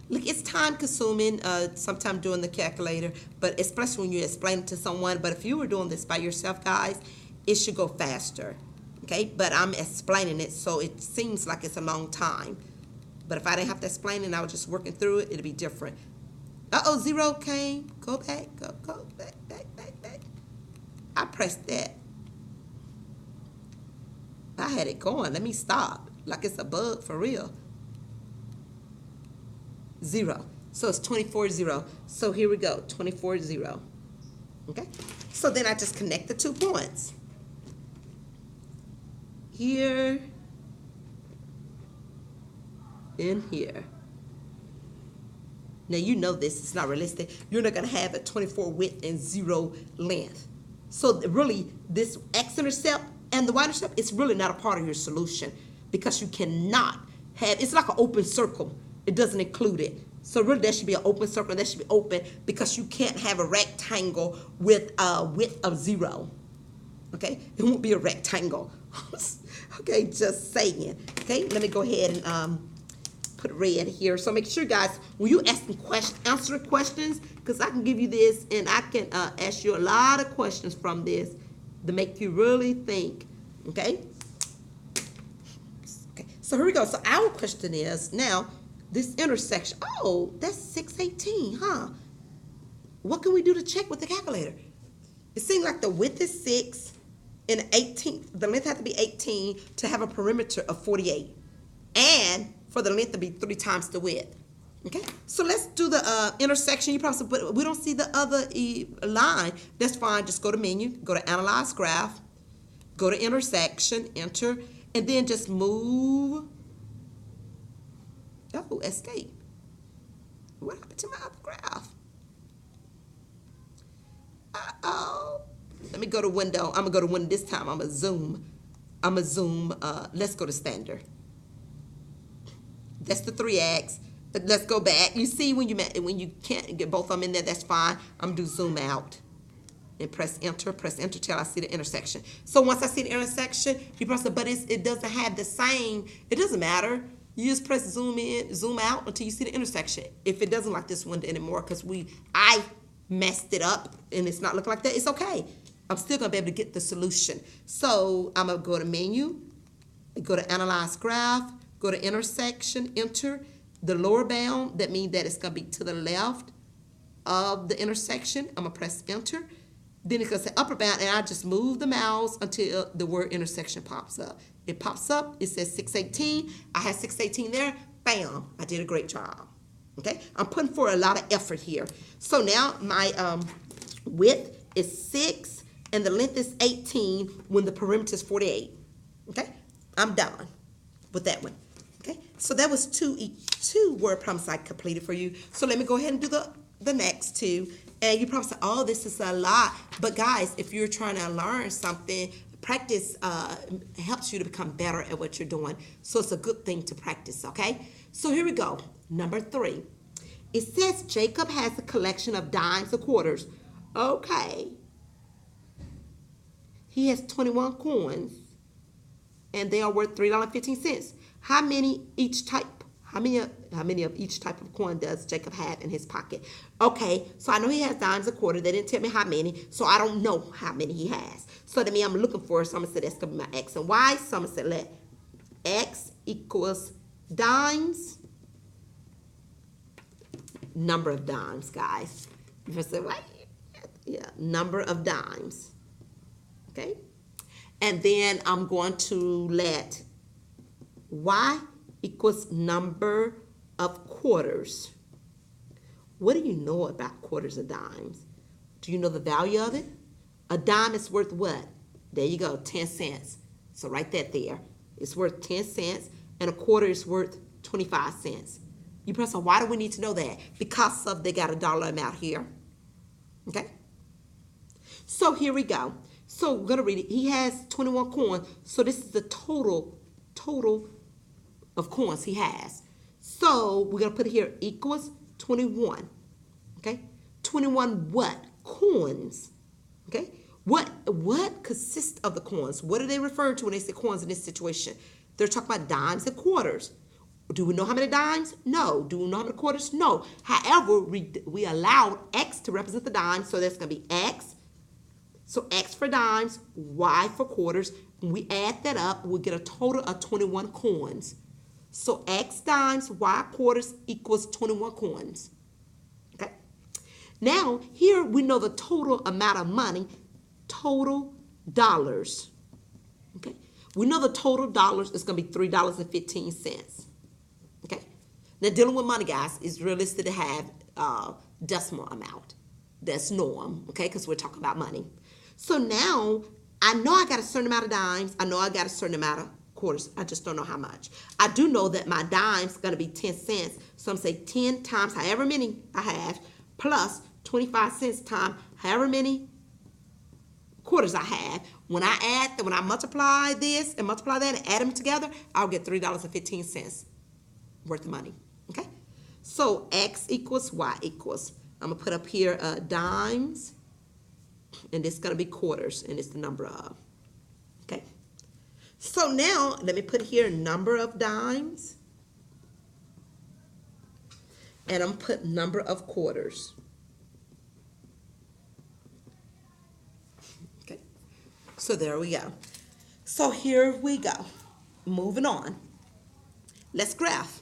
Look, it's time consuming sometime doing the calculator, but especially when you explain it to someone. But if you were doing this by yourself, guys, it should go faster. Okay, but I'm explaining it, so it seems like it's a long time. But if I didn't have to explain it and I was just working through it, it'd be different. Uh-oh, zero came. Go back, go back, back. I pressed that. I had it going. Let me stop. Like it's a bug for real. Zero. So it's 24-0. So here we go, 24-0. Okay? So then I just connect the 2 points. Here and here. Now you know this is not realistic. You're not going to have a 24 width and 0 length. So really, this x-intercept and the y-intercept is really not a part of your solution because you cannot have, it's like an open circle. It doesn't include it. So really that should be an open circle. That should be open because you can't have a rectangle with a width of 0. Okay? It won't be a rectangle. Okay, just saying. Okay, let me go ahead and put red here. So make sure, guys, when you answer questions, because I can give you this and I can ask you a lot of questions from this to make you really think. Okay? Okay, so here we go. So our question is, now, this intersection, oh, that's 618, huh? What can we do to check with the calculator? It seems like the width is 6 and 18, the length has to be 18 to have a perimeter of 48. And for the length to be 3 times the width. Okay, so let's do the intersection. You probably said, but we don't see the other line. That's fine. Just go to menu, go to analyze graph, go to intersection, enter, and then just move. Oh, escape. What happened to my other graph? Uh-oh. Let me go to window. I'm going to go to window this time. I'm going to zoom. Let's go to standard. That's the 3x. Let's go back. You see when you can't get both of them in there, that's fine. I'm going to do zoom out. And press enter till I see the intersection. So once I see the intersection, you press the button, it doesn't have the same, it doesn't matter. You just press zoom in, zoom out until you see the intersection. If it doesn't like this window anymore, because I messed it up and it's not looking like that, it's okay. I'm still gonna be able to get the solution. So I'm gonna go to menu, go to analyze graph, go to intersection, enter. The lower bound, that means that it's gonna be to the left of the intersection. I'm gonna press enter. Then it's gonna say upper bound, and I just move the mouse until the word intersection pops up. It pops up, it says 618. I have 618 there, bam, I did a great job. Okay, I'm putting for a lot of effort here. So now my width is 6 and the length is 18 when the perimeter is 48. Okay, I'm done with that one. Okay, so that was two word problems I completed for you. So let me go ahead and do the next 2. And you probably say, oh, this is a lot. But guys, if you're trying to learn something, practice helps you to become better at what you're doing. So it's a good thing to practice, okay? So here we go. Number 3. It says Jacob has a collection of dimes and quarters. Okay. He has 21 coins, and they are worth $3.15. How many each type? How many of each type of coin does Jacob have in his pocket? Okay, so I know he has dimes a quarter. They didn't tell me how many, so I don't know how many he has. So to me, I'm looking for, so I'm going to say that's going to be my X and Y. So I'm going to say let X equals dimes, number of dimes, guys. You're going to say, what? Yeah, number of dimes. Okay? And then I'm going to let Y equals number of quarters. What do you know about quarters of dimes? Do you know the value of it? A dime is worth what? There you go, 10 cents. So write that there. It's worth 10 cents, and a quarter is worth 25 cents. You press on, why do we need to know that? Because of they got a dollar amount here. Okay? So here we go. So we're going to read it. He has 21 coins, so this is the total of coins he has. So we're going to put it here equals 21. Okay? 21 what? Coins. Okay? What consists of the coins? What are they referring to when they say coins in this situation? They're talking about dimes and quarters. Do we know how many dimes? No. Do we know how many quarters? No. However, we allowed X to represent the dimes, so that's going to be X. So X for dimes, Y for quarters. When we add that up, we'll get a total of 21 coins. So X dimes, Y quarters equals 21 coins. Okay. Now, here we know the total amount of money, total dollars. Okay. We know the total dollars is going to be $3.15. Okay. Now, dealing with money, guys, it's realistic to have decimal amount. That's norm, okay, because we're talking about money. So now, I know I got a certain amount of dimes. I know I got a certain amount of quarters. I just don't know how much. I do know that my dime's going to be 10 cents. So I'm going to say 10 times however many I have, plus 25 cents times however many quarters I have. When I multiply this and multiply that and add them together, I'll get $3.15 worth of money. Okay? So X equals Y equals. I'm going to put up here dimes, and it's going to be quarters, and it's the number of. Okay? So now, let me put here number of dimes, and I'm put number of quarters. Okay? So there we go. So here we go. Moving on. Let's graph.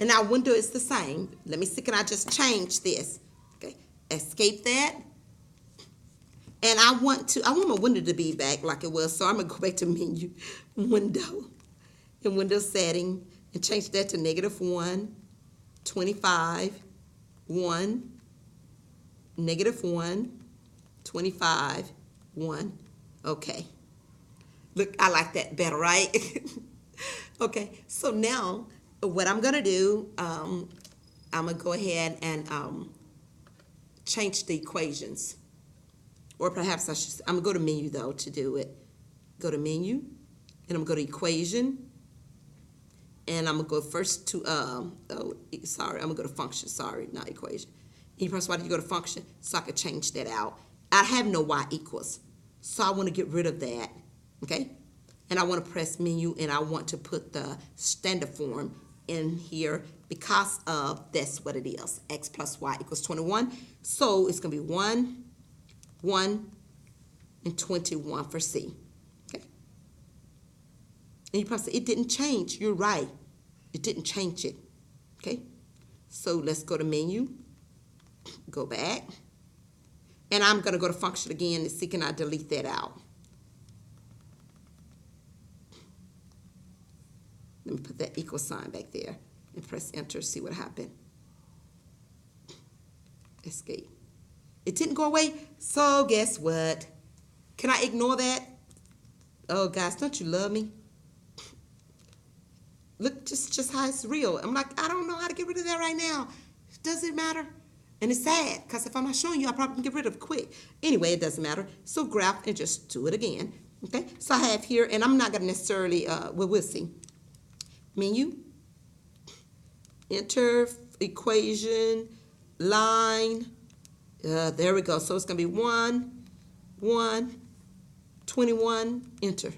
And our window is the same. Let me see, can I just change this? Okay, escape that. And I want my window to be back like it was, so I'm gonna go back to menu, window, and window setting, and change that to -1, 25, 1, -1, 25, 1. Okay. Look, I like that better, right? Okay, so now, what I'm going to do, I'm going to go ahead and change the equations. Or perhaps I'm going to go to menu, though, to do it. Go to menu, and I'm going to go to equation. And I'm going to go first to, I'm going to go to function. Sorry, not equation. And you press, why did you go to function? So I could change that out. I have no Y equals. So I want to get rid of that, okay? And I want to press menu, and I want to put the standard form in here because of that's what it is. X plus Y equals 21. So it's going to be 1, 1, and 21 for C. Okay. And you probably say, it didn't change. You're right. It didn't change it. Okay. So let's go to menu. Go back. And I'm going to go to function again and see can I delete that out. Let me put that equal sign back there and press enter, see what happened. Escape. It didn't go away, so guess what? Can I ignore that? Oh, guys, don't you love me? Look, just how it's real. I'm like, I don't know how to get rid of that right now. Does it matter? And it's sad, because if I'm not showing you, I probably can get rid of it quick. Anyway, it doesn't matter. So graph and just do it again. Okay, so I have here, and I'm not going to necessarily, we'll see. Menu, enter, equation, line, there we go. So it's going to be 1, 1, 21, enter.